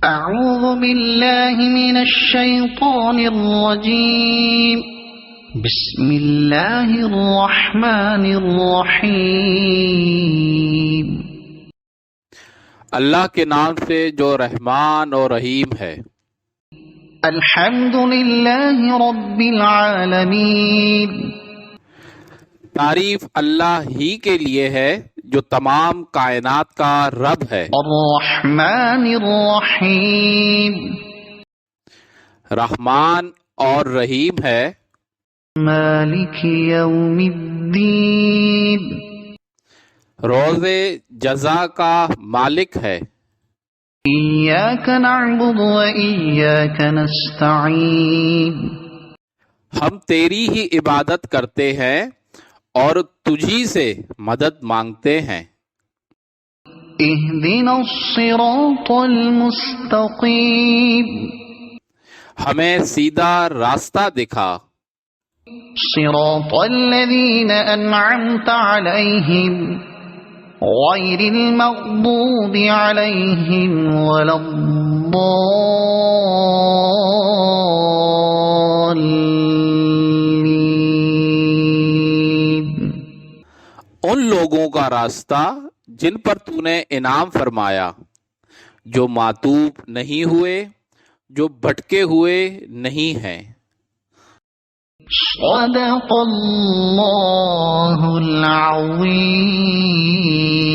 أعوذ بالله من الشيطان الرجيم بسم الله الرحمن الرحيم اللہ کے نام سے جو رحمان اور رحیم ہے۔ الحمد لله رب العالمين، تعریف اللہ ہی کے لیے ہے جو تمام کائنات کا رب ہے۔ الرحمن الرحیم، رحمان اور رحیم ہے۔ مالک یوم الدین، روز جزا کا مالک ہے۔ ایاک نعبد و ایاک نستعین، ہم تیری ہی عبادت کرتے ہیں اور تجھی سے مدد مانگتے ہیں۔ اہدنا الصراط المستقیم، ہمیں سیدھا راستہ دکھا۔ صراط الذین انعمت علیہم غیر المغضوب علیہم ولا الضالین، ان لوگوں کا راستہ جن پر تو نے انعام فرمایا، جو معتوب نہیں ہوئے، جو بھٹکے ہوئے نہیں ہیں۔ صدق اللہ العظیم۔